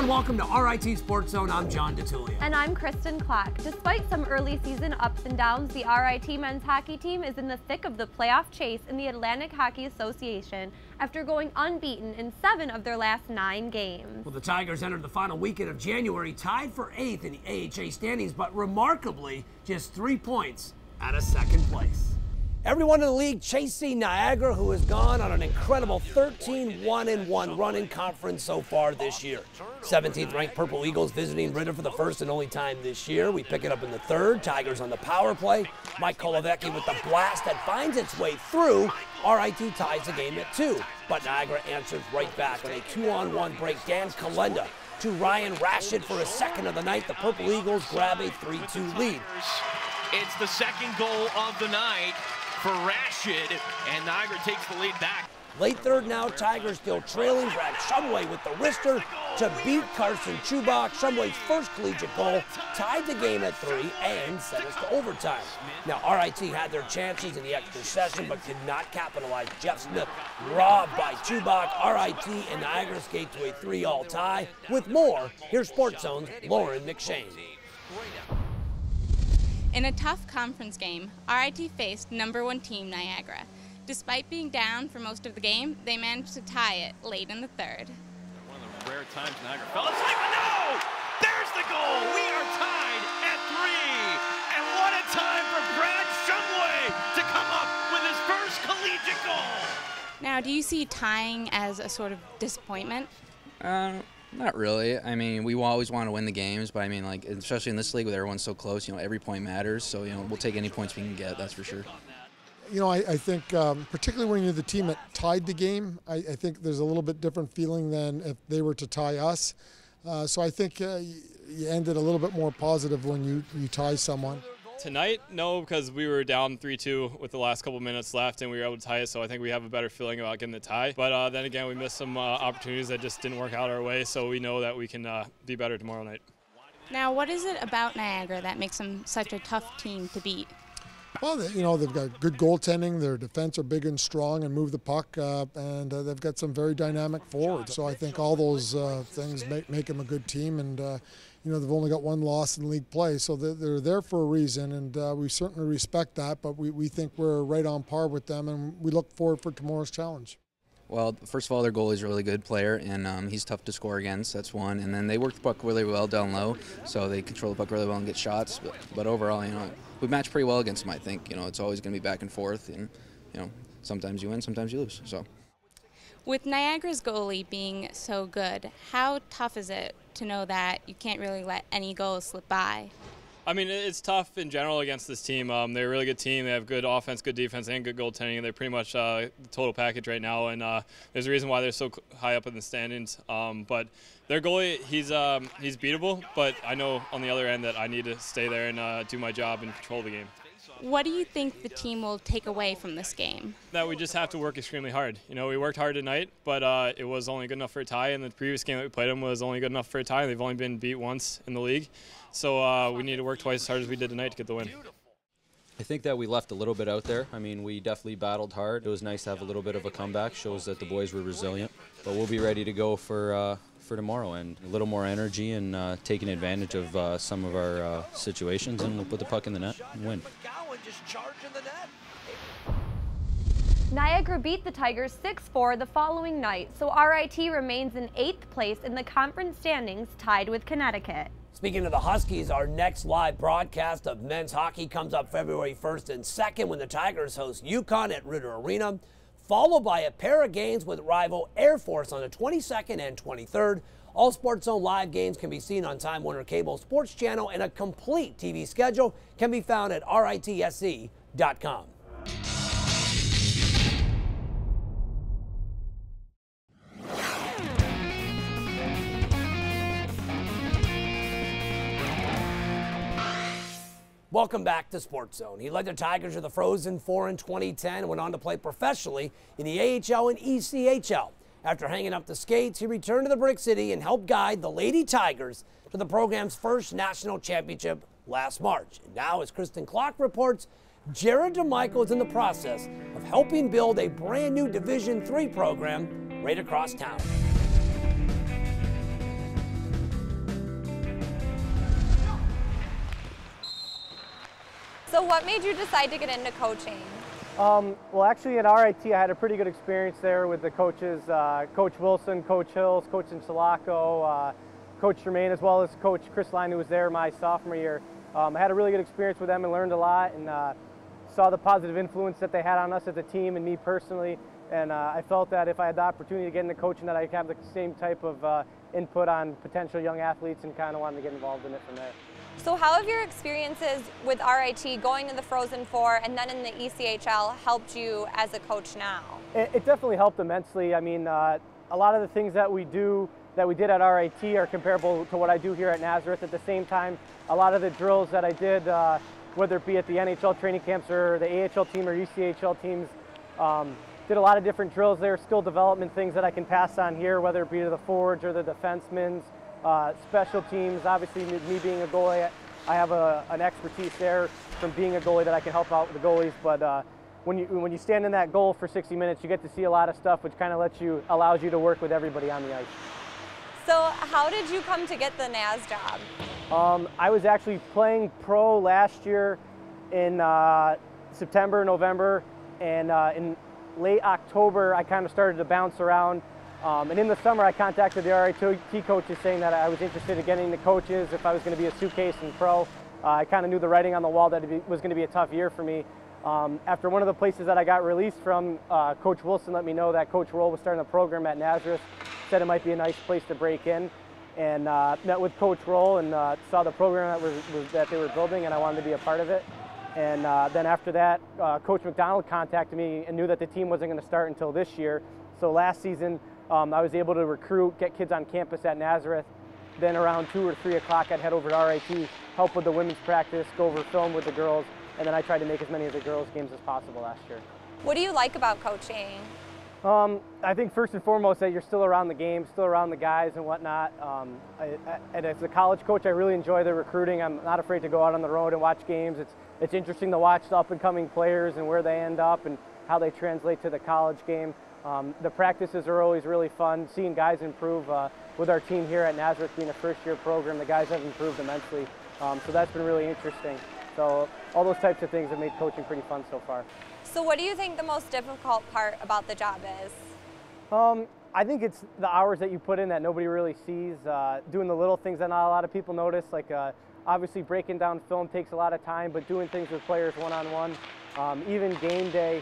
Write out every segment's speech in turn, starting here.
everyone, welcome to RIT Sports Zone. I'm John DeTullio. And I'm Kristen Clack. Despite some early season ups and downs, the RIT men's hockey team is in the thick of the playoff chase in the Atlantic Hockey Association after going unbeaten in 7 of their last 9 games. Well, the Tigers entered the final weekend of January tied for 8th in the AHA standings, but remarkably just 3 points out of 2nd place. Everyone in the league chasing Niagara, who has gone on an incredible 13-1-1 run in conference so far this year. 17th ranked Purple Eagles visiting RIT for the first and only time this year. We pick it up in the 3rd. Tigers on the power play. Mike Kolovecki with the blast that finds its way through. RIT ties the game at 2, but Niagara answers right back on a 2-on-1 break. Dan Kalenda to Ryan Rashid for a second of the night. The Purple Eagles grab a 3-2 lead. It's the 2nd goal of the night for Rashid, and Niagara takes the lead back. Late 3rd now, Tigers still trailing. Brad Shumway with the wrister to beat Carson Chubak. Shumway's first collegiate goal tied the game at 3 and sent us to overtime. Now, RIT had their chances in the extra session, but could not capitalize. Jeff Smith robbed by Chubak. RIT and Niagara skate to a 3-all tie. With more, here's Sports Zone's Lauren McShane. In a tough conference game, RIT faced #1 team Niagara. Despite being down for most of the game, they managed to tie it late in the 3rd. One of the rare times Niagara fell asleep, but no! There's the goal! We are tied at 3! And what a time for Brad Shumway to come up with his first collegiate goal! Now, do you see tying as a sort of disappointment? Not really. I mean, we always want to win the games, but I mean, like, especially in this league where everyone's so close, you know, every point matters. So, you know, we'll take any points we can get, that's for sure. You know, I think particularly when you're the team that tied the game, I think there's a little bit different feeling than if they were to tie us. So I think you ended a little bit more positive when you tie someone. Tonight, no, because we were down 3-2 with the last couple minutes left, and we were able to tie it, so I think we have a better feeling about getting the tie. But then again, we missed some opportunities that just didn't work out our way, so we know that we can be better tomorrow night. Now, what is it about Niagara that makes them such a tough team to beat? Well, you know, they've got good goaltending. Their defense are big and strong and move the puck, and they've got some very dynamic forwards. So I think all those things make them a good team, and you know, they've only got 1 loss in league play, so they're there for a reason, and we certainly respect that, but we think we're right on par with them, and we look forward for tomorrow's challenge. Well, first of all, their goalie's a really good player, and he's tough to score against. That's one. And then they work the puck really well down low, so they control the puck really well and get shots. But overall, you know, we match pretty well against them, I think. You know, it's always going to be back and forth, and, you know, sometimes you win, sometimes you lose. So. With Niagara's goalie being so good, how tough is it to know that you can't really let any goals slip by? I mean, it's tough in general against this team. They're a really good team. They have good offense, good defense, and good goaltending. They're pretty much the total package right now, and there's a reason why they're so high up in the standings. But their goalie, he's beatable, but I know on the other end that I need to stay there and do my job and control the game. What do you think the team will take away from this game? That we just have to work extremely hard. You know, we worked hard tonight, but it was only good enough for a tie, and the previous game that we played them was only good enough for a tie. They've only been beat once in the league, so we need to work twice as hard as we did tonight to get the win. I think that we left a little bit out there. I mean, we definitely battled hard. It was nice to have a little bit of a comeback. Shows that the boys were resilient, but we'll be ready to go for tomorrow, and a little more energy and taking advantage of some of our situations, and we'll put the puck in the net and win. Niagara beat the Tigers 6-4 the following night, so RIT remains in 8th place in the conference standings, tied with Connecticut. Speaking of the Huskies, our next live broadcast of men's hockey comes up February 1st and 2nd when the Tigers host UConn at Ritter Arena, followed by a pair of games with rival Air Force on the 22nd and 23rd. All Sports Zone live games can be seen on Time Warner Cable Sports Channel, and a complete TV schedule can be found at ritsc.com. Welcome back to Sports Zone. He led the Tigers to the Frozen Four in 2010 and went on to play professionally in the AHL and ECHL. After hanging up the skates, he returned to the Brick City and helped guide the Lady Tigers to the program's first national championship last March. And now, as Kristen Clark reports, Jared DeMichael is in the process of helping build a brand new Division III program right across town. So what made you decide to get into coaching? Well, actually at RIT I had a pretty good experience there with the coaches, Coach Wilson, Coach Hills, Coach Insulaco, Coach Germain, as well as Coach Chris Line, who was there my sophomore year. I had a really good experience with them and learned a lot, and saw the positive influence that they had on us as a team and me personally. And I felt that if I had the opportunity to get into coaching, that I'd have the same type of input on potential young athletes, and kind of wanted to get involved in it from there. So how have your experiences with RIT, going to the Frozen Four and then in the ECHL, helped you as a coach now? It definitely helped immensely. I mean, a lot of the things that we did at RIT are comparable to what I do here at Nazareth. At the same time, a lot of the drills that I did, whether it be at the NHL training camps or the AHL team or ECHL teams, did a lot of different drills there, skill development things that I can pass on here, whether it be to the forwards or the defensemen. Special teams, obviously me being a goalie, I have an expertise there from being a goalie that I can help out with the goalies. But when you stand in that goal for 60 minutes, you get to see a lot of stuff, which kind of allows you to work with everybody on the ice. So how did you come to get the Naz job? I was actually playing pro last year in September, November, and in late October I kind of started to bounce around. And in the summer, I contacted the RIT coaches saying that I was interested in getting the coaches if I was going to be a suitcase in pro. I kind of knew the writing on the wall that it was going to be a tough year for me. After one of the places that I got released from, Coach Wilson let me know that Coach Roll was starting a program at Nazareth, said it might be a nice place to break in, and met with Coach Roll and saw the program that they were building, and I wanted to be a part of it. And then after that, Coach McDonald contacted me and knew that the team wasn't going to start until this year. So last season, I was able to recruit, get kids on campus at Nazareth. Then around 2 or 3 o'clock, I'd head over to RIT, help with the women's practice, go over film with the girls, and then I tried to make as many of the girls' games as possible last year. What do you like about coaching? I think first and foremost that you're still around the game, still around the guys and whatnot. And as a college coach, I really enjoy the recruiting. I'm not afraid to go out on the road and watch games. It's interesting to watch the up-and-coming players and where they end up and how they translate to the college game. The practices are always really fun, seeing guys improve. With our team here at Nazareth being a first-year program, the guys have improved immensely. So that's been really interesting. So all those types of things have made coaching pretty fun so far. So what do you think the most difficult part about the job is? I think it's the hours that you put in that nobody really sees, doing the little things that not a lot of people notice, like obviously breaking down film takes a lot of time, but doing things with players one-on-one, even game day,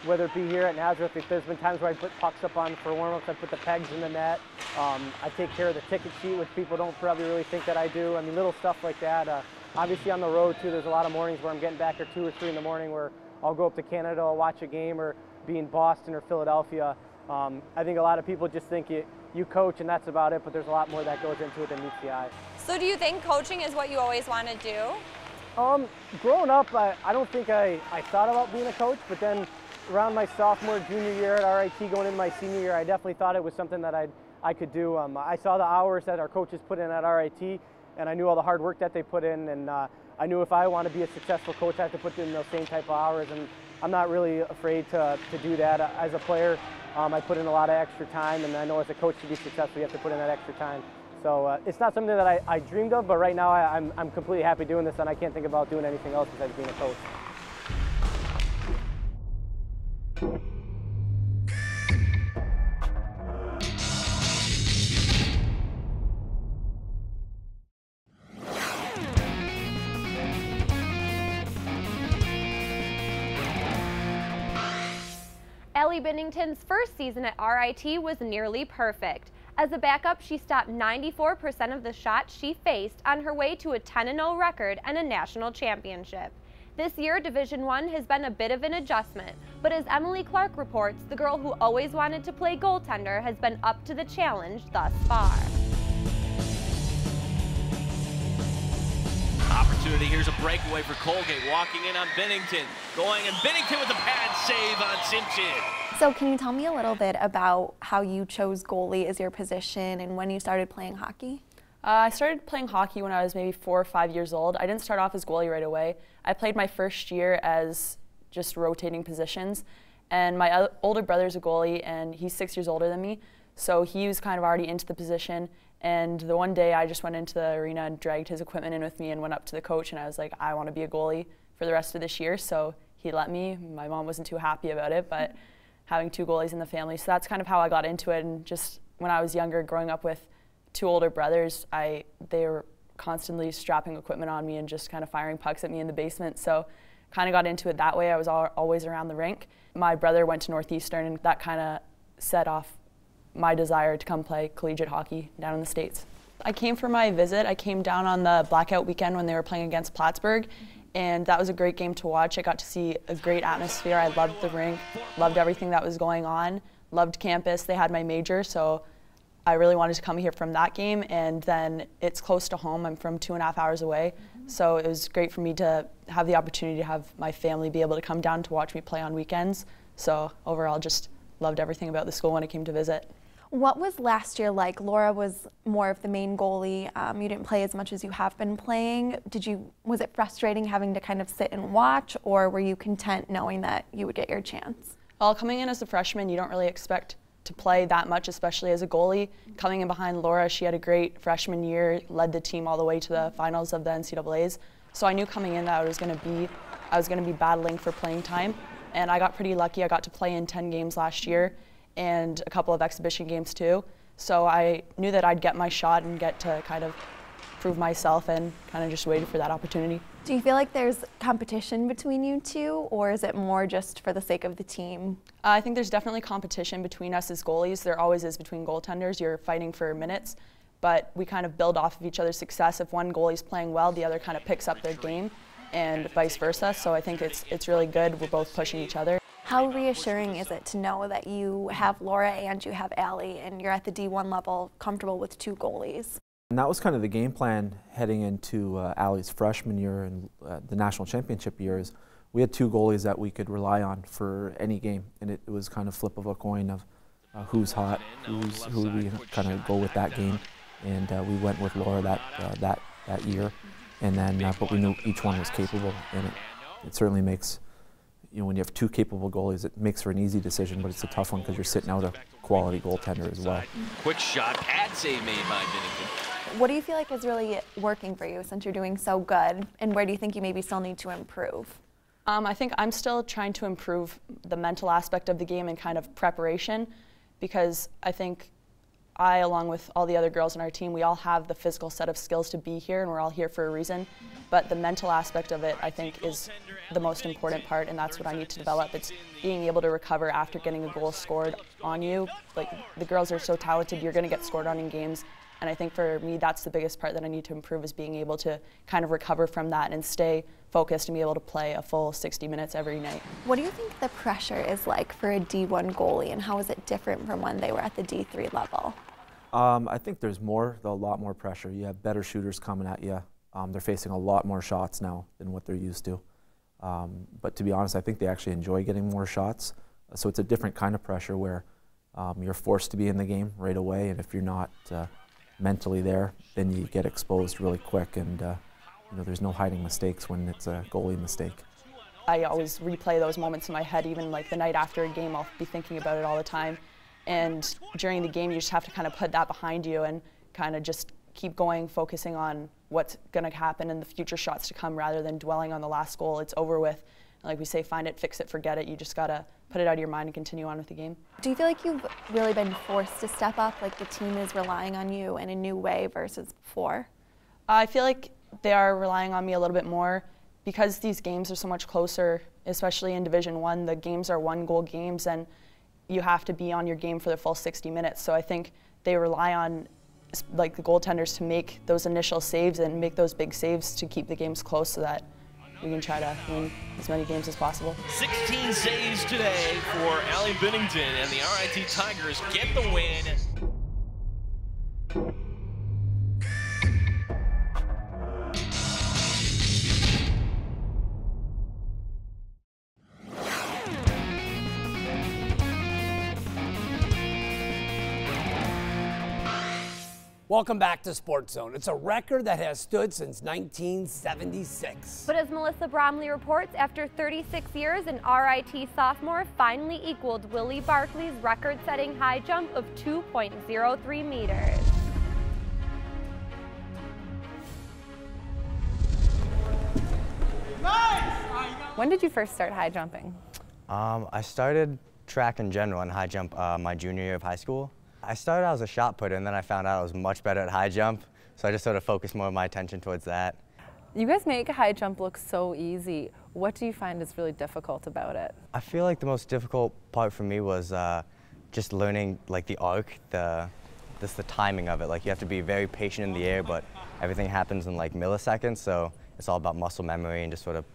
whether it be here at Nazareth, if there's been times where I put pucks up on for warm-ups, I put the pegs in the net, I take care of the ticket sheet, which people don't probably really think that I do. I mean, little stuff like that. Obviously on the road too, there's a lot of mornings where I'm getting back at 2 or 3 in the morning where I'll go up to Canada, I'll watch a game, or be in Boston or Philadelphia. I think a lot of people just think you coach and that's about it, but there's a lot more that goes into it than meets the eye. So do you think coaching is what you always want to do? Growing up, I don't think I thought about being a coach, but then around my sophomore, junior year at RIT, going into my senior year, I definitely thought it was something that I could do. I saw the hours that our coaches put in at RIT, and I knew all the hard work that they put in, and I knew if I want to be a successful coach, I have to put in those same type of hours, and I'm not really afraid to do that. As a player, I put in a lot of extra time, and I know as a coach to be successful, you have to put in that extra time. So it's not something that I dreamed of, but right now I'm completely happy doing this, and I can't think about doing anything else besides being a coach. Ellie Binnington's first season at RIT was nearly perfect. As a backup, she stopped 94% of the shots she faced on her way to a 10-0 record and a national championship. This year, Division I has been a bit of an adjustment, but as Emily Clark reports, the girl who always wanted to play goaltender has been up to the challenge thus far. Opportunity, here's a breakaway for Colgate, walking in on Binnington, and Binnington with a pad save on Simpson. So can you tell me a little bit about how you chose goalie as your position and when you started playing hockey? I started playing hockey when I was maybe 4 or 5 years old. I didn't start off as goalie right away. I played my first year as just rotating positions, and my older brother's a goalie, and he's 6 years older than me, so he was kind of already into the position. And the one day I just went into the arena and dragged his equipment in with me and went up to the coach, and I was like, I want to be a goalie. for the rest of this year, so he let me. My mom wasn't too happy about it, but having 2 goalies in the family, so that's kind of how I got into it. And just when I was younger, growing up with 2 older brothers, they were constantly strapping equipment on me and just kind of firing pucks at me in the basement, so kind of got into it that way. I was always around the rink. My brother went to Northeastern, and that kind of set off my desire to come play collegiate hockey down in the States. I came for my visit. I came down on the blackout weekend when they were playing against Plattsburgh, and that was a great game to watch. I got to see a great atmosphere. I loved the rink, loved everything that was going on, loved campus. They had my major, so I really wanted to come here from that game, and then it's close to home. I'm from 2.5 hours away, so it was great for me to have the opportunity to have my family be able to come down to watch me play on weekends. So overall, just loved everything about the school when I came to visit. What was last year like? Laura was more of the main goalie. You didn't play as much as you have been playing. Was it frustrating having to kind of sit and watch, or were you content knowing that you would get your chance? Well, coming in as a freshman, you don't really expect to play that much, especially as a goalie. Coming in behind Laura, she had a great freshman year, led the team all the way to the finals of the NCAAs. So I knew coming in that I was going to be battling for playing time, and I got pretty lucky. I got to play in 10 games last year, and a couple of exhibition games too. So I knew that I'd get my shot and get to kind of prove myself, and kind of just waited for that opportunity. Do you feel like there's competition between you two, or is it more just for the sake of the team? I think there's definitely competition between us as goalies. There always is between goaltenders. You're fighting for minutes, but we kind of build off of each other's success. If one goalie's playing well, the other kind of picks up their game, and vice versa. So I think it's really good. We're both pushing each other. How reassuring is it to know that you have Laura and you have Allie, and you're at the D1 level, comfortable with 2 goalies? And that was kind of the game plan heading into Allie's freshman year and the national championship years. We had 2 goalies that we could rely on for any game, and it was kind of flip of a coin of who's hot, who we kind of go with that game. And we went with Laura that year, and then but we knew each one was capable, and it certainly makes, when you have 2 capable goalies, it makes for an easy decision, but it's a tough one because you're sitting out a quality goaltender as well. Quick shot, pad save made by Binnington. What do you feel like is really working for you since you're doing so good, and where do you think you maybe still need to improve? I think I'm still trying to improve the mental aspect of the game and kind of preparation, because I think I, along with all the other girls on our team, we all have the physical set of skills to be here, and we're all here for a reason. But the mental aspect of it, I think, is the most important part, and that's what I need to develop. It's being able to recover after getting a goal scored on you. Like, the girls are so talented, you're going to get scored on in games. And I think for me, that's the biggest part that I need to improve, is being able to kind of recover from that and stay focused and be able to play a full 60 minutes every night. What do you think the pressure is like for a D1 goalie, and how is it different from when they were at the D3 level? I think there's a lot more pressure. You have better shooters coming at you. They're facing a lot more shots now than what they're used to. But to be honest, I think they actually enjoy getting more shots. So it's a different kind of pressure where you're forced to be in the game right away, and if you're not mentally there, then you get exposed really quick, and there's no hiding mistakes when it's a goalie mistake. I always replay those moments in my head, even like the night after a game, I'll be thinking about it all the time. And during the game, you just have to kind of put that behind you and kind of just keep going, focusing on what's going to happen and the future shots to come, rather than dwelling on the last goal. It's over with. Like we say, find it, fix it, forget it. You just got to put it out of your mind and continue on with the game. Do you feel like you've really been forced to step up, like the team is relying on you in a new way versus before? I feel like they are relying on me a little bit more because these games are so much closer, especially in Division I. The games are 1-goal games, and you have to be on your game for the full 60 minutes. So I think they rely on like the goaltenders to make those initial saves and make those big saves to keep the games close, so that we can try to win as many games as possible. 16 saves today for Allie Binnington, and the RIT Tigers get the win. Welcome back to SportsZone. It's a record that has stood since 1976. But as Melissa Bromley reports, after 36 years, an RIT sophomore finally equaled Willie Barkley's record-setting high jump of 2.03 meters. Nice! When did you first start high jumping? I started track in general and high jump my junior year of high school. I started out as a shot putter, and then I found out I was much better at high jump, so I just sort of focused more of my attention towards that. You guys make high jump look so easy. What do you find is really difficult about it? I feel like the most difficult part for me was just learning like the arc, the timing of it. Like you have to be very patient in the air, but everything happens in like milliseconds, so it's all about muscle memory and just sort of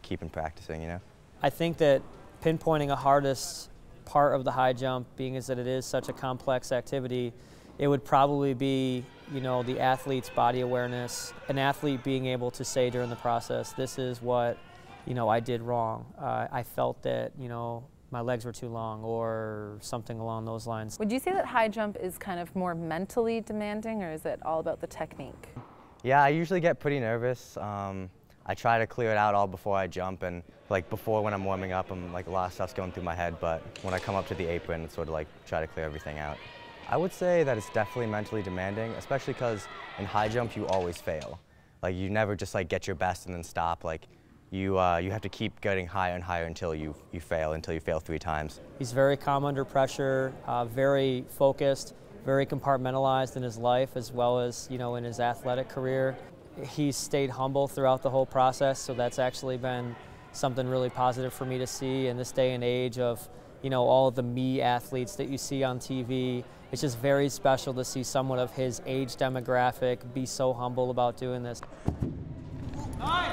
keeping practicing, you know? I think that pinpointing a hardest part of the high jump, being as that it is such a complex activity, it would probably be, you know, the athlete's body awareness, an athlete being able to say during the process, this is what, you know, I did wrong. I felt that, you know, my legs were too long or something along those lines. Would you say that high jump is kind of more mentally demanding, or is it all about the technique? Yeah, I usually get pretty nervous. I try to clear it out all before I jump, and like before when I'm warming up, I'm like a lot of stuff's going through my head, but when I come up to the apron, it's sort of like try to clear everything out. I would say that it's definitely mentally demanding, especially because in high jump you always fail. Like you never just like get your best and then stop. Like you have to keep getting higher and higher until you fail 3 times. He's very calm under pressure, very focused, very compartmentalized in his life as well as, you know, in his athletic career. He's stayed humble throughout the whole process, so that's actually been something really positive for me to see in this day and age of, you know, all of the me athletes that you see on TV. It's just very special to see someone of his age demographic be so humble about doing this. Nice!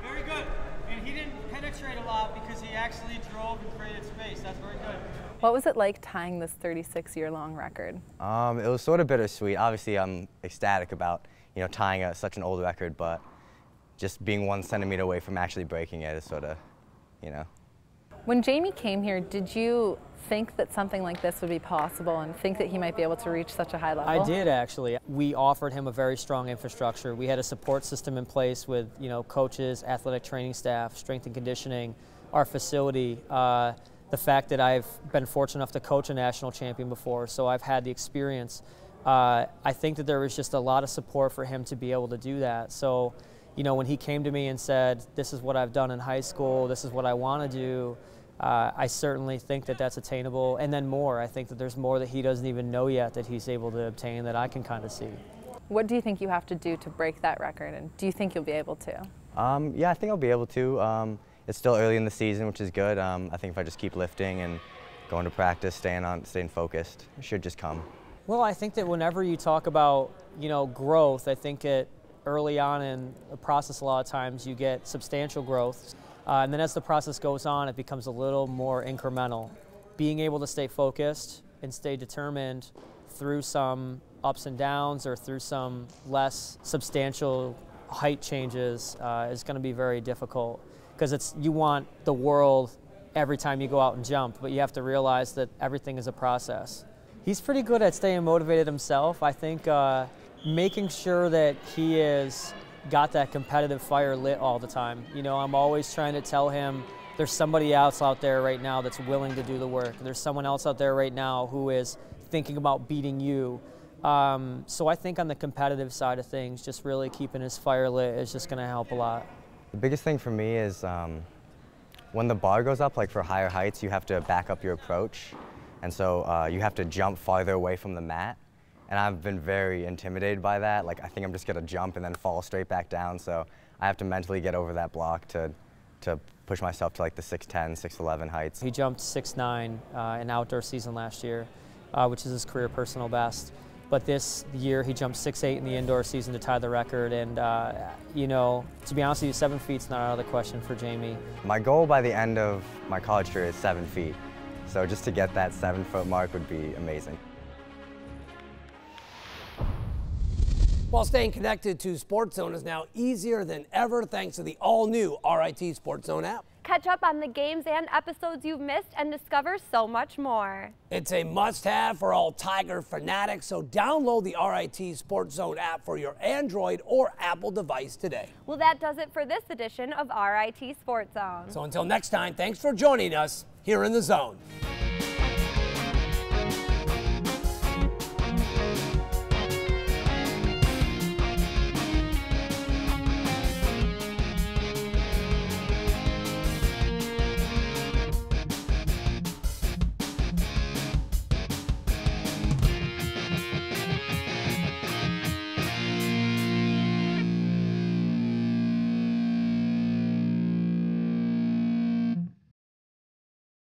Very good. And he didn't penetrate a lot because he actually drove and created space. That's very good. What was it like tying this 36-year-long record? It was sort of bittersweet. Obviously, I'm ecstatic about, you know, tying such an old record, but just being 1 centimeter away from actually breaking it is sort of, you know. When Jamie came here, did you think that something like this would be possible and think that he might be able to reach such a high level? I did, actually. We offered him a very strong infrastructure. We had a support system in place with, you know, coaches, athletic training staff, strength and conditioning, our facility. The fact that I've been fortunate enough to coach a national champion before, so I've had the experience. I think that there was just a lot of support for him to be able to do that. So, you know, when he came to me and said, this is what I've done in high school, this is what I want to do, I certainly think that that's attainable, and then more. I think that there's more that he doesn't even know yet that he's able to obtain that I can kind of see. What do you think you have to do to break that record, and do you think you'll be able to? Yeah, I think I'll be able to. It's still early in the season, which is good. I think if I just keep lifting and going to practice, staying focused, it should just come. Well, I think that whenever you talk about, you know, growth, I think early on in the process, a lot of times you get substantial growth. And then as the process goes on, it becomes a little more incremental. Being able to stay focused and stay determined through some ups and downs or through some less substantial height changes is going to be very difficult, because you want the world every time you go out and jump, but you have to realize that everything is a process. He's pretty good at staying motivated himself. I think making sure that he is got that competitive fire lit all the time. You know, I'm always trying to tell him there's somebody else out there right now that's willing to do the work. There's someone else out there right now who is thinking about beating you. So I think on the competitive side of things, just really keeping his fire lit is just going to help a lot. The biggest thing for me is when the bar goes up, like for higher heights, you have to back up your approach. And so you have to jump farther away from the mat. And I've been very intimidated by that. Like, I think I'm just going to jump and then fall straight back down. So I have to mentally get over that block to push myself to like the 6'10", 6'11" heights. He jumped 6'9" in outdoor season last year, which is his career personal best. But this year he jumped 6'8" in the indoor season to tie the record. And, you know, to be honest with you, 7 feet's not out of the question for Jamie. My goal by the end of my college career is 7 feet. So just to get that 7-foot mark would be amazing. While staying connected to SportsZone is now easier than ever thanks to the all-new RIT SportsZone app. Catch up on the games and episodes you've missed and discover so much more. It's a must-have for all Tiger fanatics, so download the RIT SportsZone app for your Android or Apple device today. Well, that does it for this edition of RIT SportsZone. So until next time, thanks for joining us here in the Zone.